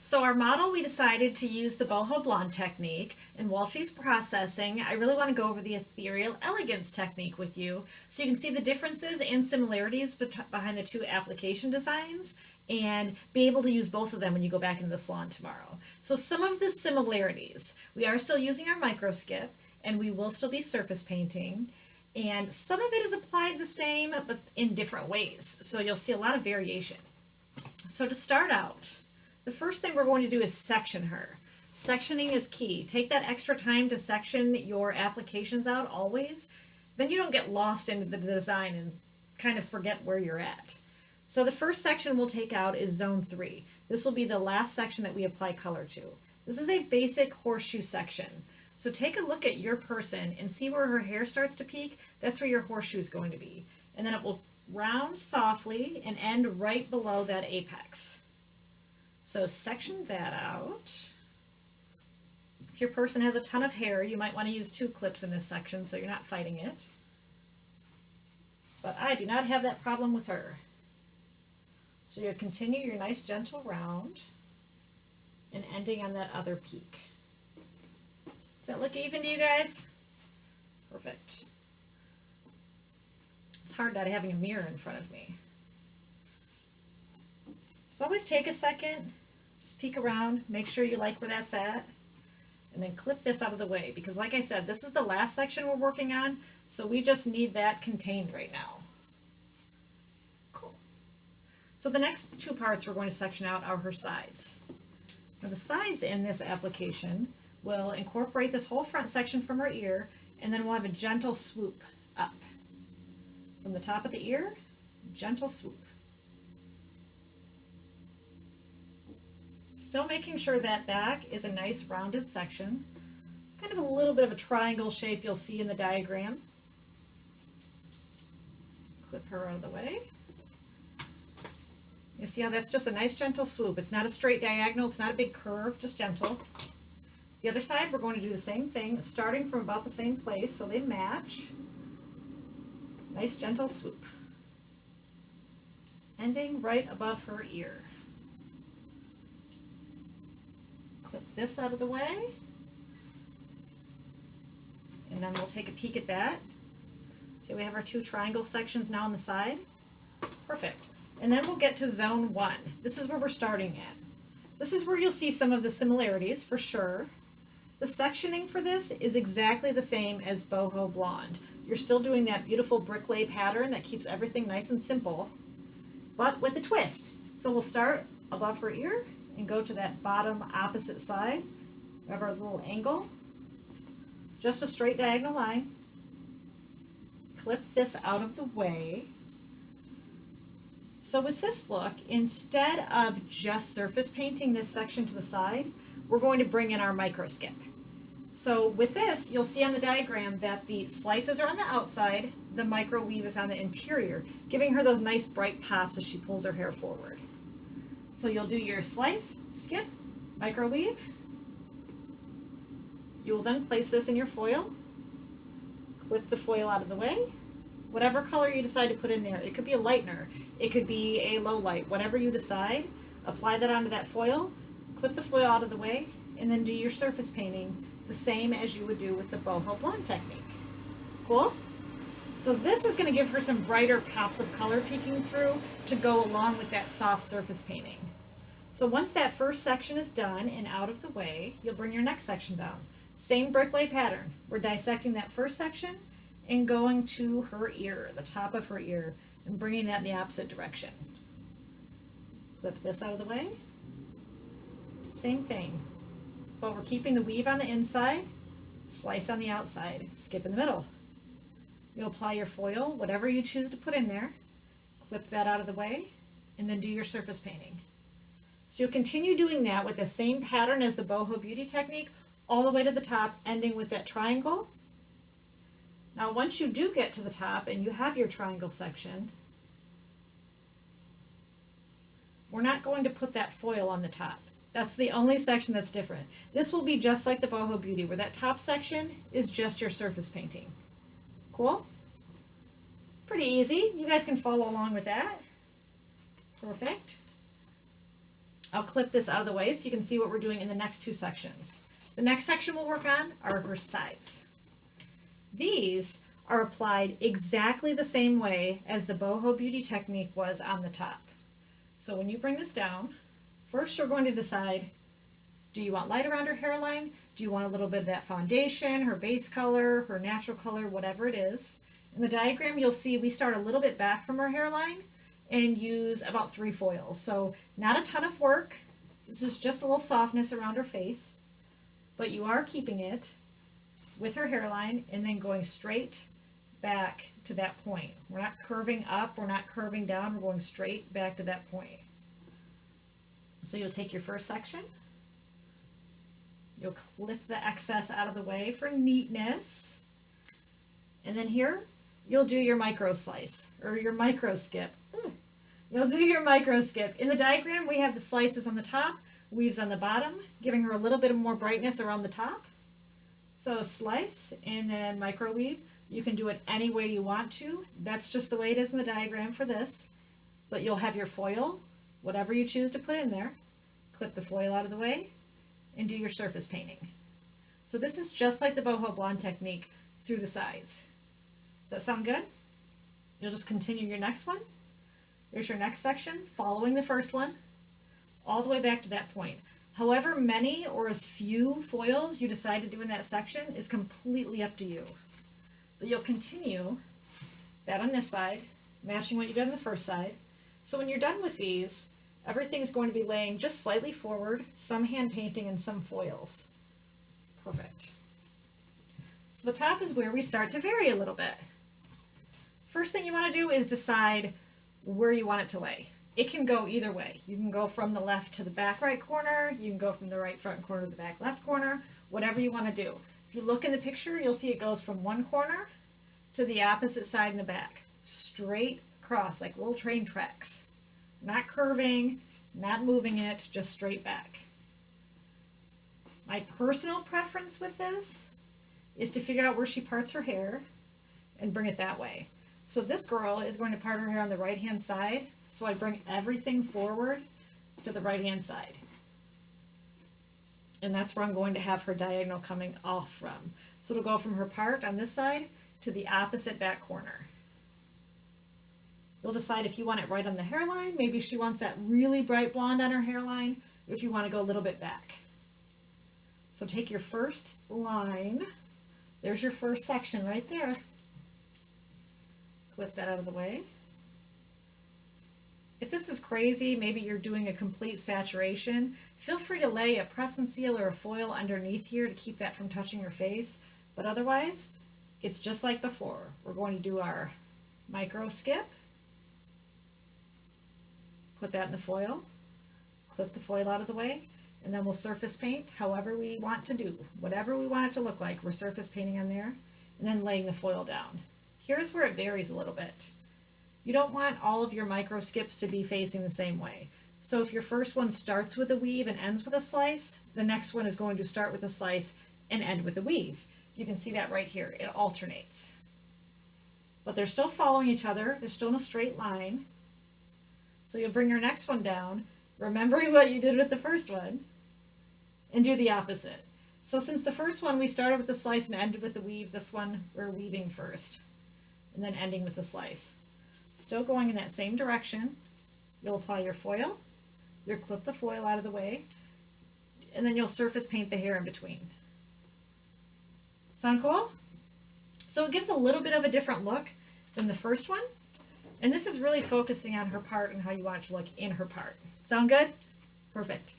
So our model, we decided to use the boho blonde technique, and while she's processing, I really want to go over the ethereal elegance technique with you so you can see the differences and similarities behind the two application designs and be able to use both of them when you go back into the salon tomorrow. So some of the similarities, we are still using our micro skip and we will still be surface painting, and some of it is applied the same but in different ways, so you'll see a lot of variation. So to start out, the first thing we're going to do is section her. Sectioning is key. Take that extra time to section your applications out always. Then you don't get lost into the design and kind of forget where you're at. So the first section we'll take out is zone 3. This will be the last section that we apply color to. This is a basic horseshoe section. So take a look at your person and see where her hair starts to peak. That's where your horseshoe is going to be. And then it will round softly and end right below that apex. So section that out. If your person has a ton of hair, you might want to use 2 clips in this section so you're not fighting it. But I do not have that problem with her. So you'll continue your nice gentle round and ending on that other peak. Does that look even to you guys? Perfect. It's hard not having a mirror in front of me. So always take a second, just peek around, make sure you like where that's at, and then clip this out of the way, because like I said, this is the last section we're working on, so we just need that contained right now. Cool. So the next 2 parts we're going to section out are her sides. Now the sides in this application will incorporate this whole front section from her ear, and then we'll have a gentle swoop up. From the top of the ear, gentle swoop. Still making sure that back is a nice rounded section, kind of a little bit of a triangle shape you'll see in the diagram. Clip her out of the way. You see how that's just a nice gentle swoop. It's not a straight diagonal, it's not a big curve, just gentle. The other side, we're going to do the same thing, starting from about the same place so they match. Nice gentle swoop. Ending right above her ear. Clip this out of the way. And then we'll take a peek at that. See, we have our 2 triangle sections now on the side. Perfect. And then we'll get to zone 1. This is where we're starting at. This is where you'll see some of the similarities for sure. The sectioning for this is exactly the same as boho blonde. You're still doing that beautiful brick-lay pattern that keeps everything nice and simple, but with a twist. So we'll start above her ear and go to that bottom opposite side. We have our little angle, just a straight diagonal line. Clip this out of the way. So with this look, instead of just surface painting this section to the side, we're going to bring in our micro skip. So with this, you'll see on the diagram that the slices are on the outside, the micro weave is on the interior, giving her those nice bright pops as she pulls her hair forward. So you'll do your slice, skip, micro weave. You will then place this in your foil, clip the foil out of the way. Whatever color you decide to put in there, it could be a lightener, it could be a low light, whatever you decide, apply that onto that foil, clip the foil out of the way, and then do your surface painting the same as you would do with the boho blonde technique. Cool? So this is going to give her some brighter pops of color peeking through to go along with that soft surface painting. So once that first section is done and out of the way, you'll bring your next section down. Same brick-lay pattern. We're dissecting that first section and going to her ear, the top of her ear, and bringing that in the opposite direction. Flip this out of the way. Same thing. But we're keeping the weave on the inside, slice on the outside, skip in the middle. You'll apply your foil, whatever you choose to put in there, clip that out of the way, and then do your surface painting. So you'll continue doing that with the same pattern as the boho beauty technique, all the way to the top, ending with that triangle. Now once you do get to the top and you have your triangle section, we're not going to put that foil on the top. That's the only section that's different. This will be just like the boho beauty, where that top section is just your surface painting. Cool? Pretty easy. You guys can follow along with that. Perfect. I'll clip this out of the way so you can see what we're doing in the next two sections. The next section we'll work on are her sides. These are applied exactly the same way as the Boho Beauty technique was on the top. So when you bring this down, first you're going to decide, do you want light around her hairline? Do you want a little bit of that foundation, her base color, her natural color, whatever it is? In the diagram, you'll see we start a little bit back from her hairline and use about 3 foils. So not a ton of work. This is just a little softness around her face, but you are keeping it with her hairline and then going straight back to that point. We're not curving up, we're not curving down, we're going straight back to that point. So you'll take your first section, you'll clip the excess out of the way for neatness, and then here you'll do your micro slice or your micro skip. You'll do your micro skip. In the diagram we have the slices on the top, weaves on the bottom, giving her a little bit of more brightness around the top. So slice and then microweave. You can do it any way you want to. That's just the way it is in the diagram for this. But you'll have your foil, whatever you choose to put in there. Clip the foil out of the way and do your surface painting. So this is just like the Boho Blonde technique through the sides. Does that sound good? You'll just continue your next one. There's your next section, following the first one, all the way back to that point. However many or as few foils you decide to do in that section is completely up to you. But you'll continue that on this side, matching what you did on the first side. So when you're done with these, everything's going to be laying just slightly forward, some hand painting and some foils. Perfect. So the top is where we start to vary a little bit. First thing you want to do is decide where you want it to lay. It can go either way. You can go from the left to the back right corner, you can go from the right front corner to the back left corner, whatever you want to do. If you look in the picture, you'll see it goes from one corner to the opposite side in the back. Straight across, like little train tracks. Not curving, not moving it, just straight back. My personal preference with this is to figure out where she parts her hair and bring it that way. So this girl is going to part her hair on the right hand side, so I bring everything forward to the right hand side. And that's where I'm going to have her diagonal coming off from. So it'll go from her part on this side to the opposite back corner. You'll decide if you want it right on the hairline. Maybe she wants that really bright blonde on her hairline, if you want to go a little bit back. So take your first line. There's your first section right there. Clip that out of the way. If this is crazy, maybe you're doing a complete saturation, feel free to lay a press and seal or a foil underneath here to keep that from touching your face. But otherwise, it's just like before. We're going to do our micro skip. Put that in the foil. Clip the foil out of the way. And then we'll surface paint however we want to do. Whatever we want it to look like, we're surface painting on there. And then laying the foil down. Here's where it varies a little bit. You don't want all of your micro skips to be facing the same way. So if your first one starts with a weave and ends with a slice, the next one is going to start with a slice and end with a weave. You can see that right here. It alternates. But they're still following each other. They're still in a straight line. So you'll bring your next one down, remembering what you did with the first one, and do the opposite. So since the first one we started with the slice and ended with the weave, this one we're weaving first, and then ending with the slice. Still going in that same direction. You'll apply your foil, you'll clip the foil out of the way, and then you'll surface paint the hair in between. Sound cool? So it gives a little bit of a different look than the first one. And this is really focusing on her part and how you want it to look in her part. Sound good? Perfect.